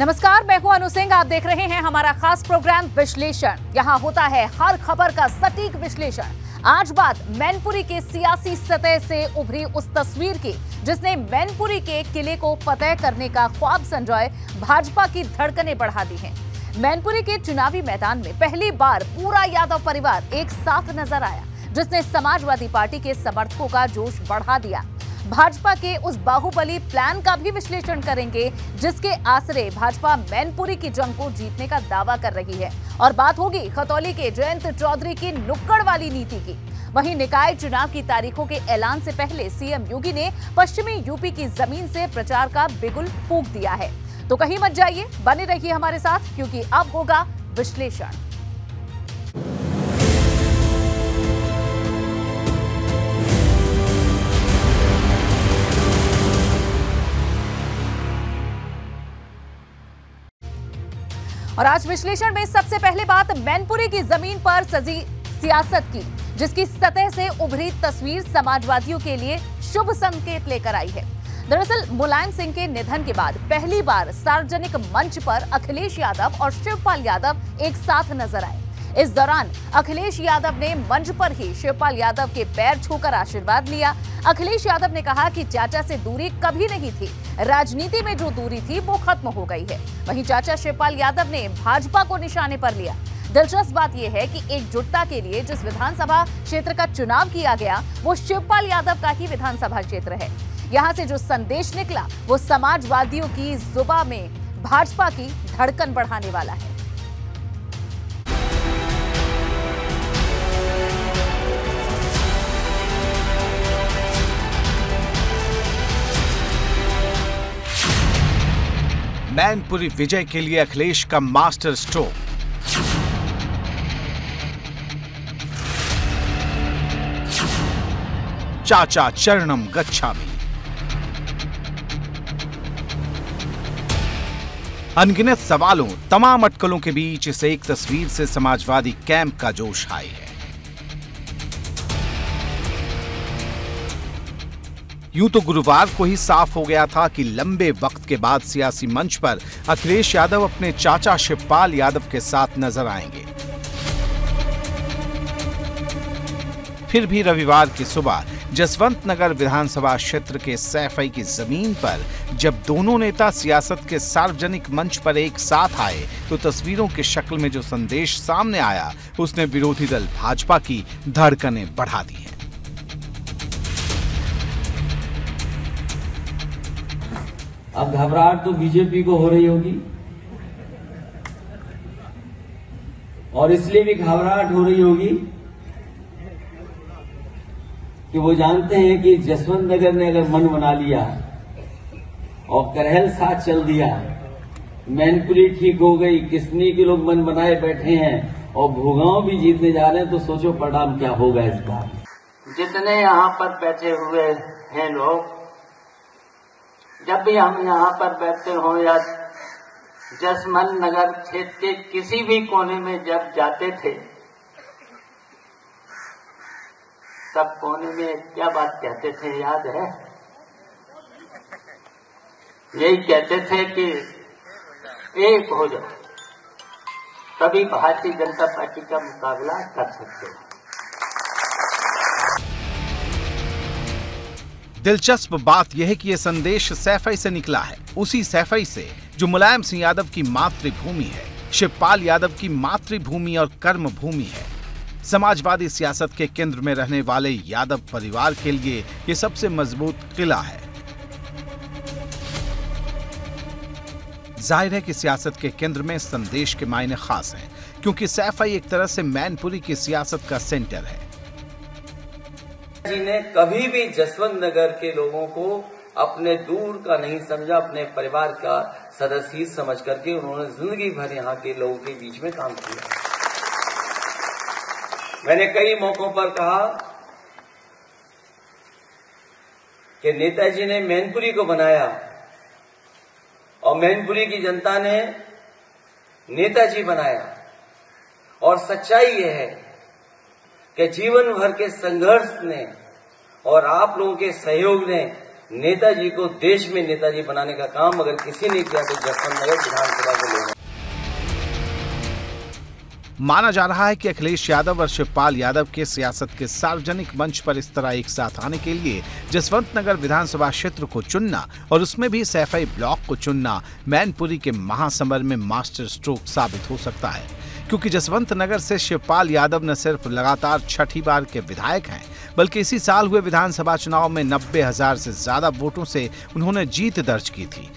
नमस्कार, मैं हूं अनु सिंह। आप देख रहे हैं हमारा खास प्रोग्राम विश्लेषण। यहां होता है हर खबर का सटीक विश्लेषण। आज बात मैनपुरी के सियासी सतह से उभरी उस तस्वीर की जिसने मैनपुरी के किले को फतेह करने का ख्वाब संजोए भाजपा की धड़कनें बढ़ा दी हैं। मैनपुरी के चुनावी मैदान में पहली बार पूरा यादव परिवार एक साथ नजर आया, जिसने समाजवादी पार्टी के समर्थकों का जोश बढ़ा दिया। भाजपा के उस बाहुबली प्लान का भी विश्लेषण करेंगे जिसके आसरे भाजपा मैनपुरी की जंग को जीतने का दावा कर रही है। और बात होगी खतौली के जयंत चौधरी की नुक्कड़ वाली नीति की। वहीं निकाय चुनाव की तारीखों के ऐलान से पहले सीएम योगी ने पश्चिमी यूपी की जमीन से प्रचार का बिगुल फूंक दिया है। तो कहीं मत जाइए, बने रहिए हमारे साथ, क्योंकि अब होगा विश्लेषण। और आज विश्लेषण में सबसे पहले बात मैनपुरी की जमीन पर सजी सियासत की, जिसकी सतह से उभरी तस्वीर समाजवादियों के लिए शुभ संकेत लेकर आई है। दरअसल मुलायम सिंह के निधन के बाद पहली बार सार्वजनिक मंच पर अखिलेश यादव और शिवपाल यादव एक साथ नजर आए। इस दौरान अखिलेश यादव ने मंच पर ही शिवपाल यादव के पैर छूकर आशीर्वाद लिया। अखिलेश यादव ने कहा कि चाचा से दूरी कभी नहीं थी, राजनीति में जो दूरी थी वो खत्म हो गई है। वहीं चाचा शिवपाल यादव ने भाजपा को निशाने पर लिया। दिलचस्प बात यह है कि एकजुटता के लिए जिस विधानसभा क्षेत्र का चुनाव किया गया वो शिवपाल यादव का ही विधानसभा क्षेत्र है। यहाँ से जो संदेश निकला वो समाजवादियों की जुबां में भाजपा की धड़कन बढ़ाने वाला है। मैनपुरी विजय के लिए अखिलेश का मास्टर स्ट्रोक। चाचा चरणम गच्छामि। अनगिनत सवालों, तमाम अटकलों के बीच इस एक तस्वीर से समाजवादी कैंप का जोश हाई है। यूं तो गुरुवार को ही साफ हो गया था कि लंबे वक्त के बाद सियासी मंच पर अखिलेश यादव अपने चाचा शिवपाल यादव के साथ नजर आएंगे। फिर भी रविवार की सुबह जसवंत नगर विधानसभा क्षेत्र के सैफई की जमीन पर जब दोनों नेता सियासत के सार्वजनिक मंच पर एक साथ आए तो तस्वीरों की शक्ल में जो संदेश सामने आया उसने विरोधी दल भाजपा की धड़कनें बढ़ा दी हैं। अब घबराहट तो बीजेपी को हो रही होगी, और इसलिए भी घबराहट हो रही होगी कि वो जानते हैं कि जसवंत नगर ने अगर मन बना लिया और करहल साथ चल दिया, मैनपुरी ठीक हो गई, किसनी के लोग मन बनाए बैठे हैं और भूगांव भी जीतने जा रहे हैं, तो सोचो परिणाम क्या होगा इसका। जितने यहाँ पर बैठे हुए हैं लोग, जब भी हम यहाँ पर बैठते हो या जसवंत नगर क्षेत्र के किसी भी कोने में जब जाते थे, तब कोने में क्या बात कहते थे याद है? यही कहते थे कि एक हो जाओ, तभी भारतीय जनता पार्टी का मुकाबला कर सकते हो। दिलचस्प बात यह है कि यह संदेश सैफई से निकला है, उसी सैफई से जो मुलायम सिंह यादव की मातृभूमि है, शिवपाल यादव की मातृभूमि और कर्म भूमि है। समाजवादी सियासत के केंद्र में रहने वाले यादव परिवार के लिए यह सबसे मजबूत किला है। जाहिर है कि सियासत के केंद्र में संदेश के मायने खास हैं, क्योंकि सैफई एक तरह से मैनपुरी की सियासत का सेंटर है। जी ने कभी भी जसवंत नगर के लोगों को अपने दूर का नहीं समझा, अपने परिवार का सदस्य ही समझ करके उन्होंने जिंदगी भर यहाँ के लोगों के बीच में काम किया। मैंने कई मौकों पर कहा कि नेताजी ने मैनपुरी को बनाया और मैनपुरी की जनता ने नेताजी बनाया, और सच्चाई यह है कि जीवन भर के संघर्ष ने और आप लोगों के सहयोग ने नेताजी को देश में नेताजी बनाने का काम अगर किसी ने किया तो जसवंत नगर विधानसभा को लेना। माना जा रहा है कि अखिलेश यादव और शिवपाल यादव के सियासत के सार्वजनिक मंच पर इस तरह एक साथ आने के लिए जसवंत नगर विधानसभा क्षेत्र को चुनना और उसमें भी सैफई ब्लॉक को चुनना मैनपुरी के महासमर में मास्टर स्ट्रोक साबित हो सकता है, क्योंकि जसवंत नगर से शिवपाल यादव न सिर्फ लगातार छठी बार के विधायक हैं, बल्कि इसी साल हुए विधानसभा चुनाव में 90,000 से ज्यादा वोटों से उन्होंने जीत दर्ज की थी।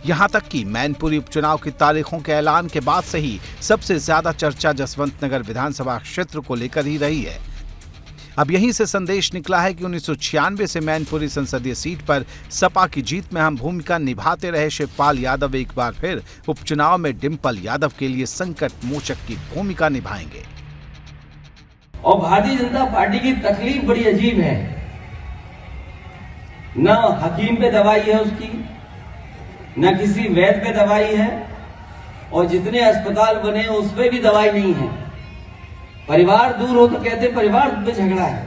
यहां तक कि मैनपुरी उपचुनाव की तारीखों के ऐलान के बाद से ही सबसे ज्यादा चर्चा जसवंत नगर विधानसभा क्षेत्र को लेकर ही रही है। अब यहीं से संदेश निकला है कि 1996 से मैनपुरी संसदीय सीट पर सपा की जीत में अहम भूमिका निभाते रहे शिवपाल यादव एक बार फिर उपचुनाव में डिंपल यादव के लिए संकट मोचक की भूमिका निभाएंगे। और भारतीय जनता पार्टी की तकलीफ बड़ी अजीब है, न हकीम पे दवाई है उसकी, न किसी वैद्य पे दवाई है, और जितने अस्पताल बने उस पे भी दवाई नहीं है। परिवार दूर हो तो कहते परिवार में झगड़ा है,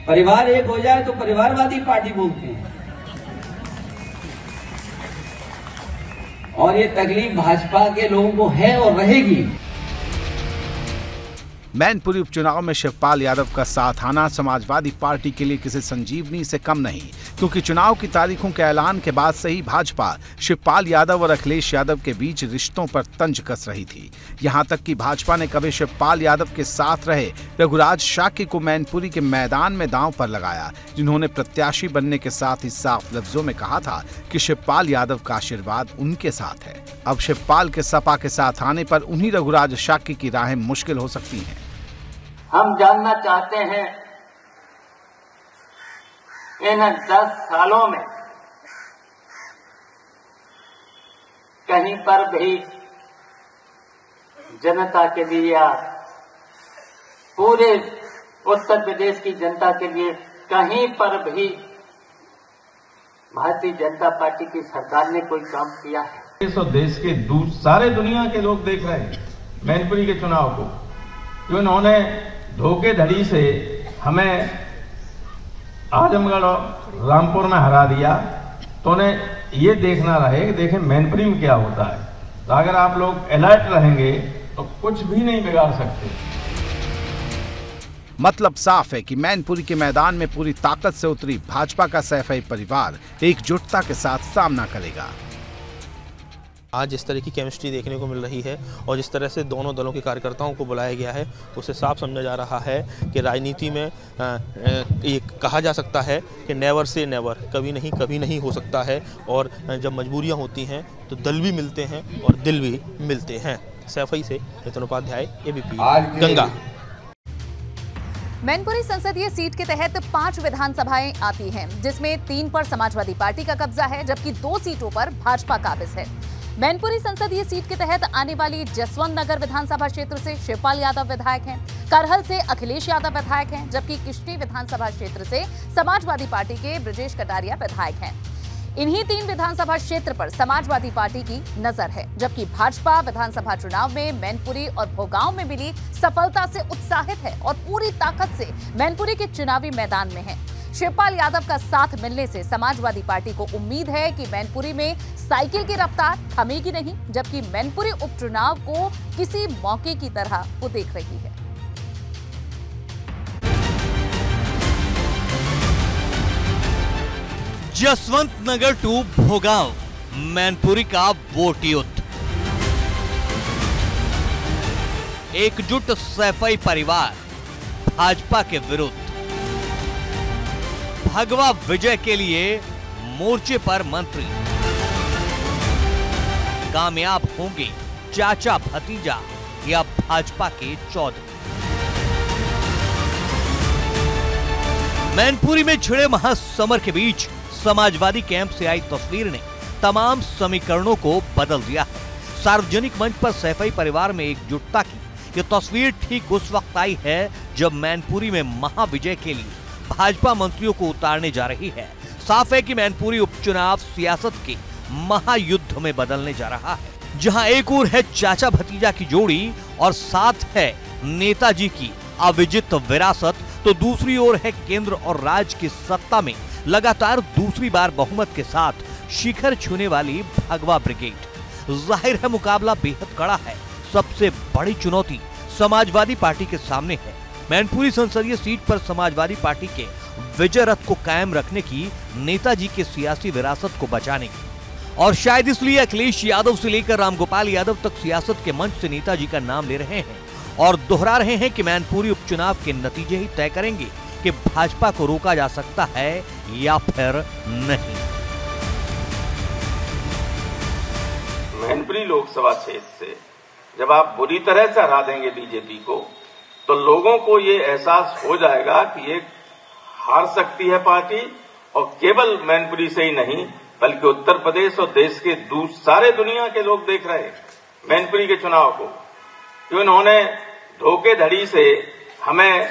परिवार एक हो जाए तो परिवारवादी पार्टी बोलते हैं। और ये तकलीफ भाजपा के लोगों को है और रहेगी। मैनपुरी उपचुनाव में शिवपाल यादव का साथ आना समाजवादी पार्टी के लिए किसी संजीवनी से कम नहीं, क्योंकि चुनाव की तारीखों के ऐलान के बाद से ही भाजपा शिवपाल यादव और अखिलेश यादव के बीच रिश्तों पर तंज कस रही थी। यहां तक कि भाजपा ने कभी शिवपाल यादव के साथ रहे रघुराज शाक्य को मैनपुरी के मैदान में दांव पर लगाया, जिन्होंने प्रत्याशी बनने के साथ ही साफ लफ्जों में कहा था कि शिवपाल यादव का आशीर्वाद उनके साथ है। अब शिवपाल के सपा के साथ आने पर उन्हीं रघुराज शाक्य की राहें मुश्किल हो सकती हैं। हम जानना चाहते हैं इन 10 सालों में कहीं पर भी जनता के लिए या पूरे उत्तर प्रदेश की जनता के लिए कहीं पर भी भारतीय जनता पार्टी की सरकार ने कोई काम किया है? देश के सारे दुनिया के लोग देख रहे हैं मैनपुरी के चुनाव को, जो इन्होंने धोखेधड़ी से हमें आजमगढ़ और रामपुर में हरा दिया, तो उन्हें ये देखना रहे कि देखें मैनपुरी में क्या होता है। तो अगर आप लोग अलर्ट रहेंगे तो कुछ भी नहीं बिगाड़ सकते। मतलब साफ है कि मैनपुरी के मैदान में पूरी ताकत से उतरी भाजपा का सैफई परिवार एकजुटता के साथ सामना करेगा। आज जिस तरह की केमिस्ट्री देखने को मिल रही है और जिस तरह से दोनों दलों के कार्यकर्ताओं को बुलाया गया है, उससे साफ समझा जा रहा है कि राजनीति में ये कहा जा सकता है कि नेवर से नेवर, कभी नहीं हो सकता है। और जब मजबूरियां होती हैं तो दल भी मिलते हैं और दिल भी मिलते हैं। सैफई से नितिन उपाध्याय, एबीपी गंगा। मैनपुरी संसदीय सीट के तहत 5 विधानसभाएं आती हैं, जिसमें 3 पर समाजवादी पार्टी का कब्जा है, जबकि 2 सीटों पर भाजपा काबिज है। मैनपुरी संसदीय सीट के तहत आने वाली जसवंत नगर विधानसभा क्षेत्र से शिवपाल यादव विधायक हैं, करहल से अखिलेश यादव विधायक हैं, जबकि किश्ती विधानसभा क्षेत्र से समाजवादी पार्टी के ब्रजेश कटारिया विधायक हैं। इन्हीं 3 विधानसभा क्षेत्र पर समाजवादी पार्टी की नजर है, जबकि भाजपा विधानसभा चुनाव में मैनपुरी और भोगांव में मिली सफलता से उत्साहित है और पूरी ताकत से मैनपुरी के चुनावी मैदान में है। शिवपाल यादव का साथ मिलने से समाजवादी पार्टी को उम्मीद है कि मैनपुरी में साइकिल की रफ्तार थमेगी नहीं, जबकि मैनपुरी उपचुनाव को किसी मौके की तरह वो देख रही है। जसवंत नगर टू भोगांव मैनपुरी का वोट युद्ध। एकजुट सैफई परिवार भाजपा के विरुद्ध। भगवा विजय के लिए मोर्चे पर मंत्री। कामयाब होंगे चाचा भतीजा या भाजपा के चौधरी। मैनपुरी में छिड़े महासमर के बीच समाजवादी कैंप से आई तस्वीर ने तमाम समीकरणों को बदल दिया है। सार्वजनिक मंच पर सैफई परिवार में एकजुटता की ये तस्वीर ठीक उस वक्त आई है जब मैनपुरी में महाविजय के लिए भाजपा मंत्रियों को उतारने जा रही है। साफ है कि मैनपुरी उपचुनाव सियासत के महायुद्ध में बदलने जा रहा है, जहां एक ओर है चाचा भतीजा की जोड़ी और साथ है नेताजी की अविजित विरासत, तो दूसरी ओर है केंद्र और राज्य की सत्ता में लगातार दूसरी बार बहुमत के साथ शिखर छूने वाली भगवा ब्रिगेड। जाहिर है मुकाबला बेहद कड़ा है। सबसे बड़ी चुनौती समाजवादी पार्टी के सामने है। मैनपुरी संसदीय सीट पर समाजवादी पार्टी के विजय रथ को कायम रखने की, नेताजी के सियासी विरासत को बचाने की, और शायद इसलिए अखिलेश यादव से लेकर रामगोपाल यादव तक सियासत के मंच से नेताजी का नाम ले रहे हैं और दोहरा रहे हैं कि मैनपुरी उपचुनाव के नतीजे ही तय करेंगे कि भाजपा को रोका जा सकता है या फिर नहीं। मैनपुरी लोकसभा क्षेत्र से जब आप बुरी तरह से हरा देंगे बीजेपी को, तो लोगों को ये एहसास हो जाएगा कि ये हार सकती है पार्टी, और केवल मैनपुरी से ही नहीं बल्कि उत्तर प्रदेश और देश के सारे दुनिया के लोग देख रहे हैं मैनपुरी के चुनाव को, कि उन्होंने धोखेधड़ी से हमें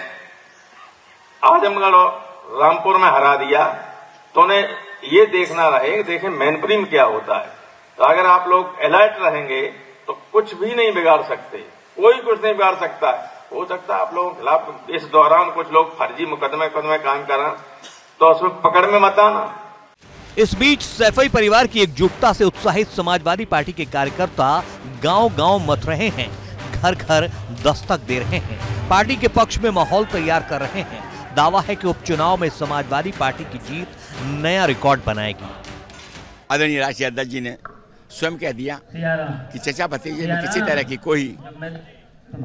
आजमगढ़ और रामपुर में हरा दिया, तो उन्हें ये देखना रहे कि देखें मैनपुरी में क्या होता है। तो अगर आप लोग अलर्ट रहेंगे तो कुछ भी नहीं बिगाड़ सकते, कोई कुछ नहीं बिगाड़ सकता है। हो सकता है आप लोगों के खिलाफ इस दौरान कुछ लोग फर्जी मुकदमे काम करें, तो उसमें पकड़ में मत आना। इस बीच सैफई परिवार की एकजुटता से उत्साहित समाजवादी पार्टी के कार्यकर्ता गांव-गांव मत रहे हैं, घर घर दस्तक दे रहे हैं, पार्टी के पक्ष में माहौल तैयार कर रहे हैं। दावा है कि उपचुनाव में समाजवादी पार्टी की जीत नया रिकॉर्ड बनाएगी। आदरणीय राष्ट्रीय अध्यक्ष जी ने स्वयं कह दिया कि चचा भतीजे में किसी तरह की कोई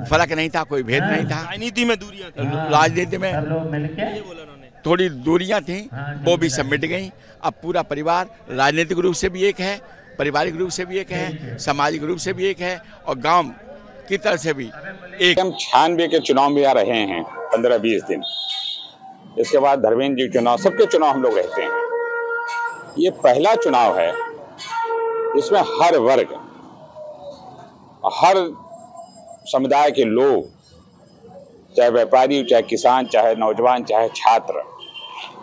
फर्क नहीं था, कोई भेद नहीं था। राजनीति में दूरियां थी, राजनीति में थोड़ी दूरियां थी, वो भी सब मिट गई। अब पूरा परिवार राजनीतिक रूप से भी एक है, पारिवारिक रूप से भी एक है, सामाजिक रूप से भी एक है, और गांव की तरह से भी एक। हम 96 के चुनाव में आ रहे हैं 15-20 दिन, इसके बाद धर्मेंद्र जी चुनाव, सबके चुनाव हम लोग रहते हैं। ये पहला चुनाव है इसमें हर वर्ग, हर समुदाय के लोग, चाहे व्यापारी, चाहे किसान, चाहे नौजवान, चाहे छात्र,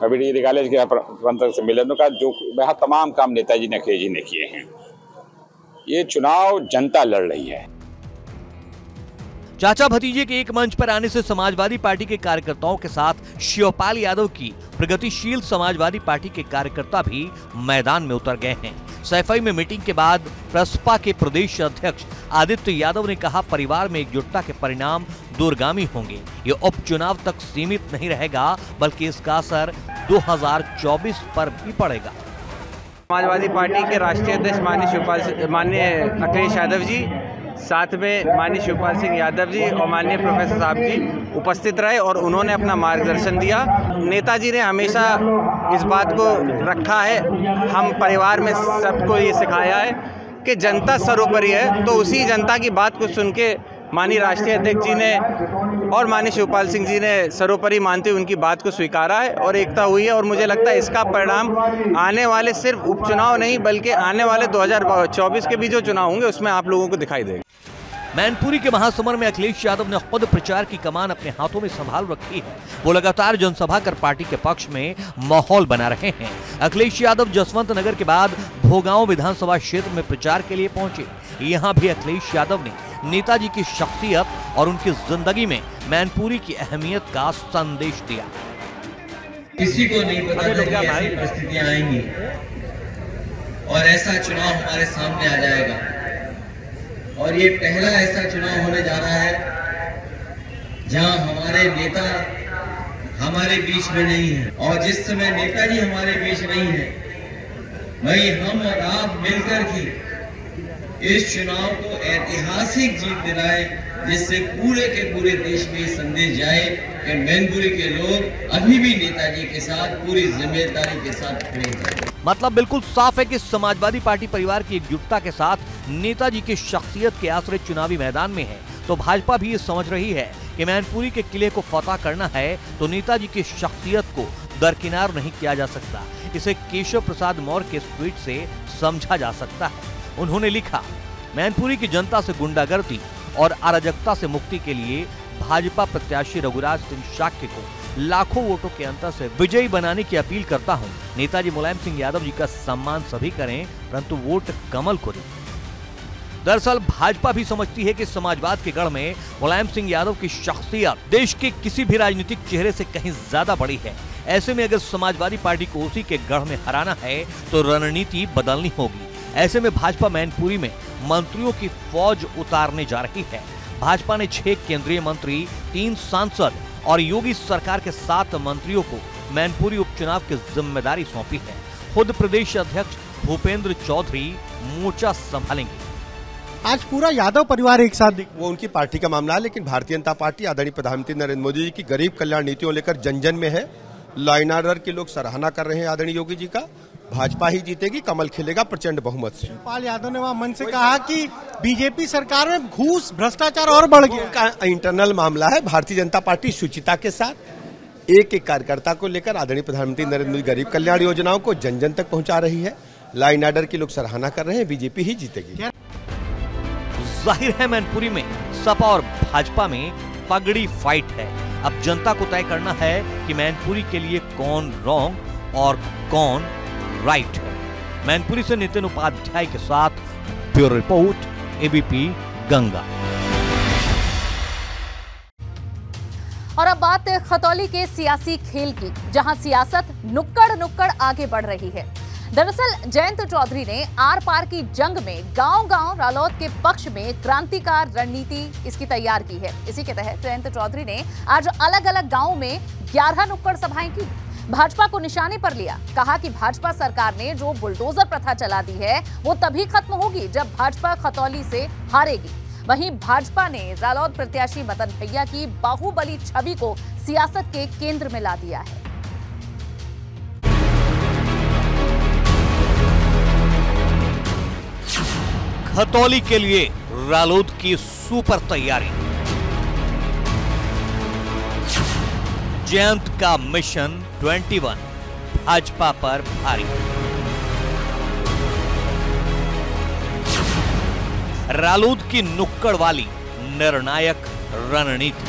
अभी कॉलेज के प्रबंधक से मिलन का जो वहाँ तमाम काम नेताजी ने अखिलेश जी ने किए हैं। ये चुनाव जनता लड़ रही है। चाचा भतीजे के एक मंच पर आने से समाजवादी पार्टी के कार्यकर्ताओं के साथ शिवपाल यादव की प्रगतिशील समाजवादी पार्टी के कार्यकर्ता भी मैदान में उतर गए हैं। सैफई में मीटिंग के बाद प्रसपा के प्रदेश अध्यक्ष आदित्य यादव ने कहा, परिवार में एकजुटता के परिणाम दूरगामी होंगे। ये उपचुनाव तक सीमित नहीं रहेगा बल्कि इसका असर 2024 पर भी पड़ेगा। समाजवादी पार्टी के राष्ट्रीय अध्यक्ष माननीय अखिलेश यादव जी, साथ में माननीय शिवपाल सिंह यादव जी और माननीय प्रोफेसर साहब जी उपस्थित रहे और उन्होंने अपना मार्गदर्शन दिया। नेताजी ने हमेशा इस बात को रखा है, हम परिवार में सबको ये सिखाया है कि जनता सर्वोपरि है, तो उसी जनता की बात को सुन के माननीय राष्ट्रीय अध्यक्ष जी ने और माननीय शिवपाल सिंह जी ने सर्वोपरि मानते हुए उनकी बात को स्वीकारा है और एकता हुई है। और मुझे लगता है इसका परिणाम आने वाले सिर्फ उपचुनाव नहीं बल्कि आने वाले 2024 के भी जो चुनाव होंगे उसमें आप लोगों को दिखाई देगा। मैनपुरी के महासमर में अखिलेश यादव ने खुद प्रचार की कमान अपने हाथों में संभाल रखी है। वो लगातार जनसभा कर पार्टी के पक्ष में माहौल बना रहे हैं। अखिलेश यादव जसवंत नगर के बाद भोगांव विधानसभा क्षेत्र में प्रचार के लिए पहुंचे। यहाँ भी अखिलेश यादव ने नेताजी की शख्सियत और उनकी जिंदगी में मैनपुरी की अहमियत का संदेश दिया। किसी को नहीं पता था कि ऐसी परिस्थितियां आएंगी और ऐसा चुनाव हमारे सामने आ जाएगा, और ये पहला ऐसा चुनाव होने जा रहा है जहां हमारे नेता हमारे बीच में नहीं है। और जिस समय नेताजी हमारे बीच नहीं है, वहीं हम और आप मिलकर के इस चुनाव को ऐतिहासिक जीत दिलाए, जिससे पूरे के पूरे देश में संदेश जाए कि मैनपुरी के लोग अभी भी नेताजी के साथ पूरी जिम्मेदारी के साथ खड़े हैं। मतलब बिल्कुल साफ है कि समाजवादी पार्टी परिवार की एकजुटता के साथ नेताजी की शख्सियत के आश्रय चुनावी मैदान में है, तो भाजपा भी ये समझ रही है कि मैनपुरी के किले को फतह करना है तो नेताजी की शख्सियत को दरकिनार नहीं किया जा सकता। इसे केशव प्रसाद मौर्य के ट्वीट से समझा जा सकता है। उन्होंने लिखा, मैनपुरी की जनता से गुंडागर्दी और अराजकता से मुक्ति के लिए भाजपा प्रत्याशी रघुराज सिंह शाक्य को लाखों वोटों के अंतर से विजयी बनाने की अपील करता हूं। नेताजी मुलायम सिंह यादव जी का सम्मान सभी करें, परंतु वोट कमल को दें। दरअसल भाजपा भी समझती है कि समाजवाद के गढ़ में मुलायम सिंह यादव की शख्सियत देश के किसी भी राजनीतिक चेहरे से कहीं ज्यादा बड़ी है। ऐसे में अगर समाजवादी पार्टी को उसी के गढ़ में हराना है तो रणनीति बदलनी होगी। ऐसे में भाजपा मैनपुरी में मंत्रियों की फौज उतारने जा रही है। भाजपा ने 6 केंद्रीय मंत्री, 3 सांसद और योगी सरकार के 7 मंत्रियों को मैनपुरी उपचुनाव की जिम्मेदारी सौंपी है। खुद प्रदेश अध्यक्ष भूपेंद्र चौधरी मोर्चा संभालेंगे। आज पूरा यादव परिवार एक साथ वो उनकी पार्टी का मामला है, लेकिन भारतीय जनता पार्टी आदरणीय प्रधानमंत्री नरेंद्र मोदी जी की गरीब कल्याण नीतियों लेकर जन जन में है। लॉ एंड ऑर्डर के लोग सराहना कर रहे हैं आदरणीय योगी जी का। भाजपा ही जीतेगी, कमल खिलेगा प्रचंड बहुमत से। शिवपाल यादव ने वहां मन से कहा कि बीजेपी सरकार में घूस भ्रष्टाचार और बढ़ गया। उनका इंटरनल मामला है। भारतीय जनता पार्टी शुचिता के साथ एक एक कार्यकर्ता को लेकर आदरणीय प्रधानमंत्री नरेंद्र मोदी गरीब कल्याण योजनाओं को जन जन तक पहुंचा रही है। लॉ एंड ऑर्डर के लोग सराहना कर रहे हैं, बीजेपी ही जीतेगी। जाहिर है मैनपुरी में सपा और भाजपा में पगड़ी फाइट है। अब जनता को तय करना है कि मैनपुरी के लिए कौन रॉन्ग और कौन राइट है। मैनपुरी से नितिन उपाध्याय के साथ ब्यूरो रिपोर्ट, एबीपी गंगा। और अब बात खतौली के सियासी खेल की, जहां सियासत नुक्कड़ आगे बढ़ रही है। दरअसल जयंत चौधरी ने आर पार की जंग में गांव-गांव रालोद के पक्ष में क्रांतिकार रणनीति इसकी तैयार की है। इसी के तहत जयंत चौधरी ने आज अलग-अलग गांवों में 11 नुक्कड़ सभाएं की। भाजपा को निशाने पर लिया, कहा कि भाजपा सरकार ने जो बुलडोजर प्रथा चला दी है वो तभी खत्म होगी जब भाजपा खतौली से हारेगी। वहीं भाजपा ने रालोद प्रत्याशी मदन भैया की बाहुबली छवि को सियासत के केंद्र में ला दिया है। खतौली के लिए रालोद की सुपर तैयारी। जयंत का मिशन 21 भाजपा पर भारी। रालोद की नुक्कड़ वाली निर्णायक रणनीति।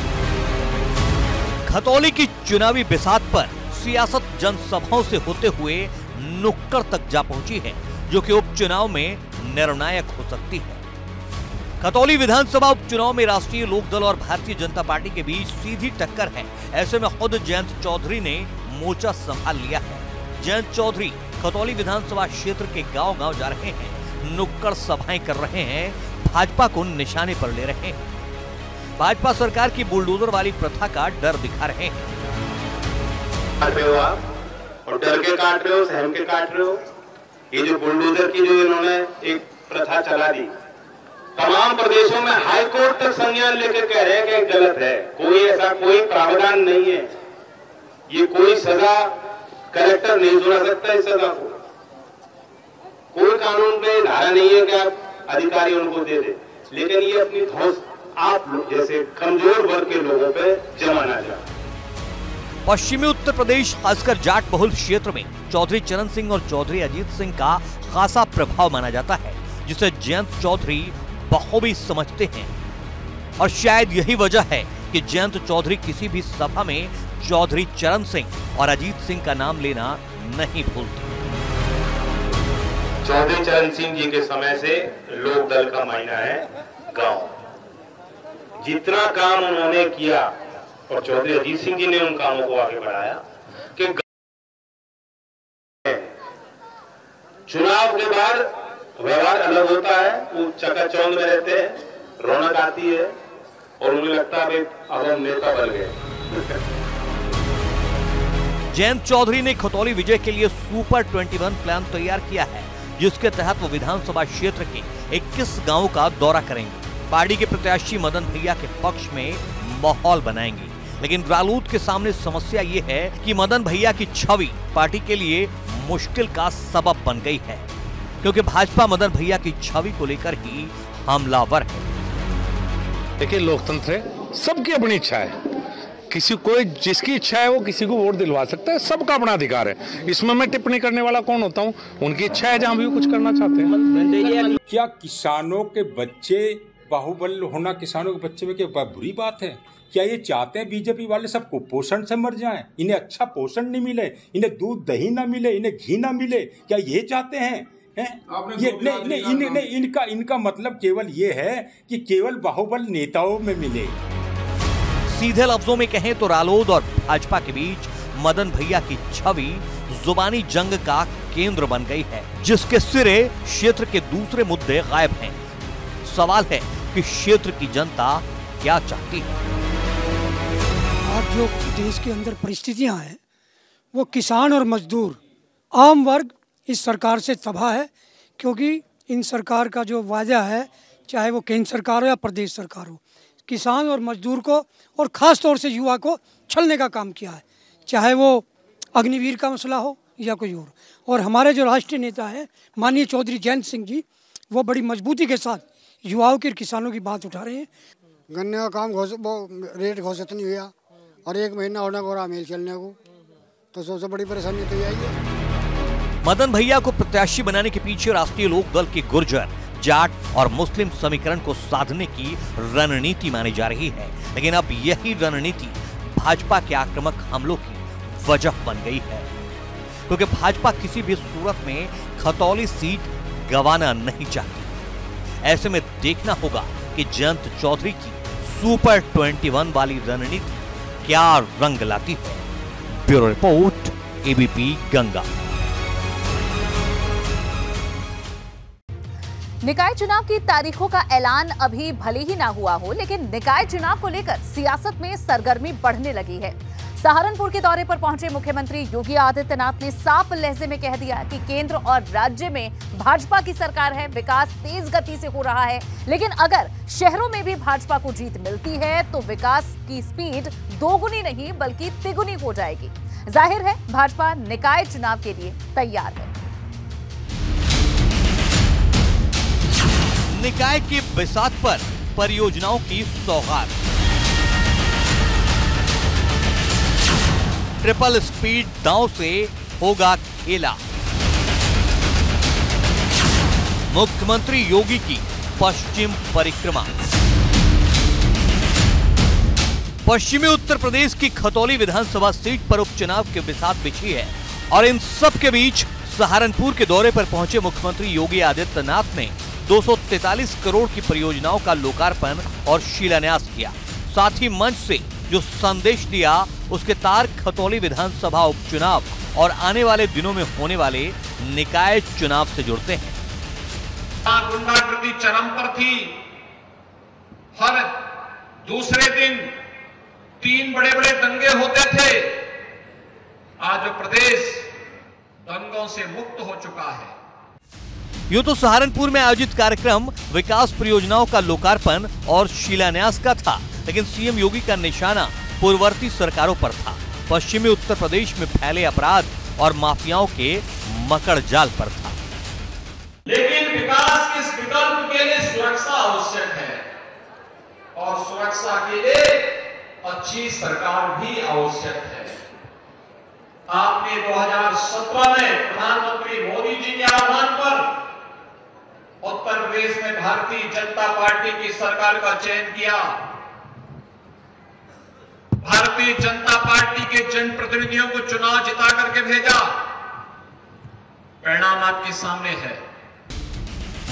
खतौली की चुनावी बिसात पर सियासत जनसभाओं से होते हुए नुक्कड़ तक जा पहुंची है, जो कि उपचुनाव में निर्णायक हो सकती है। खतौली विधानसभा उपचुनाव में राष्ट्रीय लोकदल और भारतीय जनता पार्टी के बीच सीधी टक्कर है। ऐसे में खुद जयंत चौधरी ने मोर्चा संभाल लिया है। जयंत चौधरी खतौली विधानसभा क्षेत्र के गांव-गांव जा रहे हैं, नुक्कड़ सभाएं कर रहे हैं, भाजपा को निशाने पर ले रहे हैं। भाजपा सरकार की बुलडोजर वाली प्रथा का डर दिखा रहे हैं। और डर के काट रहे हो, सहम के काट रहे हो। ये जो बुलडोजर की जो इन्होंने एक प्रथा चला दी, तमाम प्रदेशों में हाई कोर्ट तक संज्ञान लेकर कह रहे हैं कि गलत है। कोई ऐसा कोई प्रावधान नहीं है, ये कोई सजा कलेक्टर नहीं सुना सकता। इस सजा को कोई कानून पे धारा नहीं है कि आप अधिकारी उनको दे दे, लेकिन ये अपनी धौंस आप लोग जैसे कमजोर वर्ग के लोगों पे जमा ना जाए। पश्चिमी उत्तर प्रदेश, खासकर जाट बहुल क्षेत्र में चौधरी चरण सिंह और चौधरी अजीत सिंह का खासा प्रभाव माना जाता है, जिसे जयंत चौधरी बखूबी समझते हैं। और शायद यही वजह है कि जयंत चौधरी किसी भी सभा में चौधरी चरण सिंह और अजीत सिंह का नाम लेना नहीं भूलते। चौधरी चरण सिंह जी के समय से लोक दल का मायना है गांव। जितना काम उन्होंने किया और चौधरी अजीत सिंह जी ने उन कामों को आगे बढ़ाया कि चुनाव के बाद व्यवहार अलग होता है, वो चकाचौंध में रहते हैं, रौनक आती है और उन्हें लगता है अब हम नेता बन गए। जयंत चौधरी ने खतौली विजय के लिए सुपर 21 प्लान तैयार किया है, जिसके तहत वो विधानसभा क्षेत्र के 21 गांवों का दौरा करेंगे। पार्टी के प्रत्याशी मदन भैया के पक्ष में माहौल बनाएंगे। लेकिन रालोद के सामने समस्या ये है कि मदन भैया की छवि पार्टी के लिए मुश्किल का सबब बन गई है, क्योंकि भाजपा मदन भैया की छवि को लेकर ही हमलावर है। देखिए, लोकतंत्र है, सबकी अपनी इच्छा है। किसी कोई जिसकी इच्छा है वो किसी को वोट दिलवा सकता है, सबका अपना अधिकार है। इसमें मैं टिप्पणी करने वाला कौन होता हूँ? उनकी इच्छा है, जहाँ भी वो कुछ करना चाहते हैं। क्या किसानों के बच्चे बाहुबल होना किसानों के बच्चे में क्या बुरी बात है? क्या ये चाहते हैं बीजेपी वाले सब कुपोषण से मर जाएं? इन्हें अच्छा पोषण नहीं मिले, इन्हें दूध दही ना मिले, इन्हें घी ना मिले, क्या ये चाहते हैं? ये नहीं, इनका मतलब केवल ये है कि केवल बाहुबल नेताओं में मिले। सीधे लफ्जों में कहें तो रालोद और भाजपा के बीच मदन भैया की छवि जुबानी जंग का केंद्र बन गई है, जिसके सिरे क्षेत्र के दूसरे मुद्दे गायब हैं। सवाल है कि क्षेत्र की जनता क्या चाहती है। आज जो देश के अंदर परिस्थितियां हैं, वो किसान और मजदूर, आम वर्ग इस सरकार से तबाह है, क्योंकि इन सरकार का जो वादा है, चाहे वो केंद्र सरकार हो या प्रदेश सरकार हो, किसान और मजदूर को और खास तौर से युवा को छलने का काम किया है, चाहे वो अग्निवीर का मसला हो या कोई और हमारे जो राष्ट्रीय नेता हैं माननीय चौधरी जयंत सिंह जी, वो बड़ी मजबूती के साथ युवाओं के किसानों की बात उठा रहे हैं। गन्ने का काम रेट घोषित नहीं हुआ और 1 महीना होने को रहा मेल चलने को, तो सबसे बड़ी परेशानी तो यही है। मदन भैया को प्रत्याशी बनाने के पीछे राष्ट्रीय लोक दल के गुर्जर, जाट और मुस्लिम समीकरण को साधने की रणनीति मानी जा रही है, लेकिन अब यही रणनीति भाजपा के आक्रामक हमलों की वजह बन गई है, क्योंकि भाजपा किसी भी सूरत में खतौली सीट गंवाना नहीं चाहती। ऐसे में देखना होगा कि जयंत चौधरी की सुपर 21 वाली रणनीति क्या रंग लाती है। Bureau report, ABP Ganga. निकाय चुनाव की तारीखों का ऐलान अभी भले ही ना हुआ हो, लेकिन निकाय चुनाव को लेकर सियासत में सरगर्मी बढ़ने लगी है। सहारनपुर के दौरे पर पहुंचे मुख्यमंत्री योगी आदित्यनाथ ने साफ लहजे में कह दिया कि केंद्र और राज्य में भाजपा की सरकार है, विकास तेज गति से हो रहा है, लेकिन अगर शहरों में भी भाजपा को जीत मिलती है तो विकास की स्पीड दोगुनी नहीं बल्कि तिगुनी हो जाएगी। जाहिर है भाजपा निकाय चुनाव के लिए तैयार है। निकाय की बिसात पर परियोजनाओं की सौगात। ट्रिपल स्पीड दांव से होगा खेला। मुख्यमंत्री योगी की पश्चिम परिक्रमा। पश्चिमी उत्तर प्रदेश की खतौली विधानसभा सीट पर उपचुनाव के बिसात बिछी है और इन सब के बीच सहारनपुर के दौरे पर पहुंचे मुख्यमंत्री योगी आदित्यनाथ ने 243 करोड़ की परियोजनाओं का लोकार्पण और शिलान्यास किया। साथ ही मंच से जो संदेश दिया उसके तार खतौली विधानसभा उपचुनाव और आने वाले दिनों में होने वाले निकाय चुनाव से जुड़ते हैं। गुंडागर्दी चरम पर थी। हर दूसरे दिन 3 बड़े-बड़े दंगे होते थे। आज प्रदेश दंगों से मुक्त हो चुका है। यूं तो सहारनपुर में आयोजित कार्यक्रम विकास परियोजनाओं का लोकार्पण और शिलान्यास का था, लेकिन सीएम योगी का निशाना पूर्ववर्ती सरकारों पर था। पश्चिमी उत्तर प्रदेश में फैले अपराध और माफियाओं के मकड़ जाल पर था। लेकिन विकास के इस विकल्प के लिए सुरक्षा आवश्यक है और सुरक्षा के लिए अच्छी सरकार भी आवश्यक है। आपने 2017 में प्रधानमंत्री मोदी जी के आह्वान पर उत्तर प्रदेश में भारतीय जनता पार्टी की सरकार का चयन किया। भारतीय जनता पार्टी के जनप्रतिनिधियों को चुनाव जिता करके भेजा। परिणाम आपके सामने है।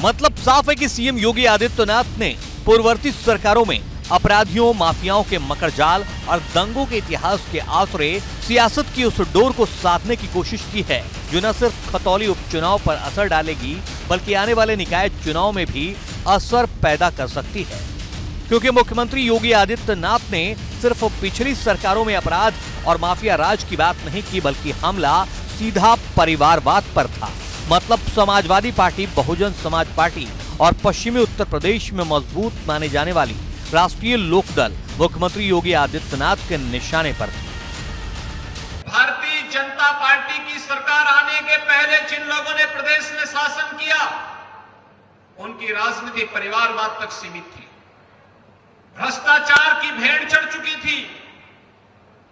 मतलब साफ है कि सीएम योगी आदित्यनाथ ने पूर्ववर्ती सरकारों में अपराधियों, माफियाओं के मकड़जाल और दंगों के इतिहास के आसरे सियासत की उस डोर को साधने की कोशिश की है जो न सिर्फ खतौली उपचुनाव पर असर डालेगी बल्कि आने वाले निकाय चुनाव में भी असर पैदा कर सकती है। क्योंकि मुख्यमंत्री योगी आदित्यनाथ ने सिर्फ पिछली सरकारों में अपराध और माफिया राज की बात नहीं की, बल्कि हमला सीधा परिवारवाद पर था। मतलब समाजवादी पार्टी, बहुजन समाज पार्टी और पश्चिमी उत्तर प्रदेश में मजबूत माने जाने वाली राष्ट्रीय लोकदल मुख्यमंत्री योगी आदित्यनाथ के निशाने पर थी। भारतीय जनता पार्टी की सरकार आने के पहले जिन लोगों ने प्रदेश में शासन किया उनकी राजनीति परिवारवाद तक सीमित थी। भ्रष्टाचार की भेड़ चढ़ चुकी थी।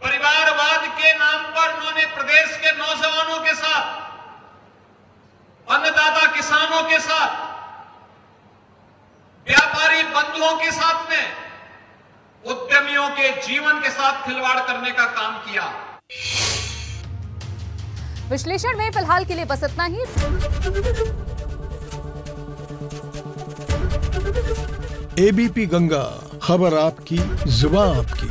परिवारवाद के नाम पर उन्होंने प्रदेश के नौजवानों के साथ, अन्नदाता किसानों के साथ, व्यापारी बंधुओं के साथ में उद्यमियों के जीवन के साथ खिलवाड़ करने का काम किया। विश्लेषण में फिलहाल के लिए बस इतना ही। एबीपी गंगा, खबर आपकी, जुबान आपकी।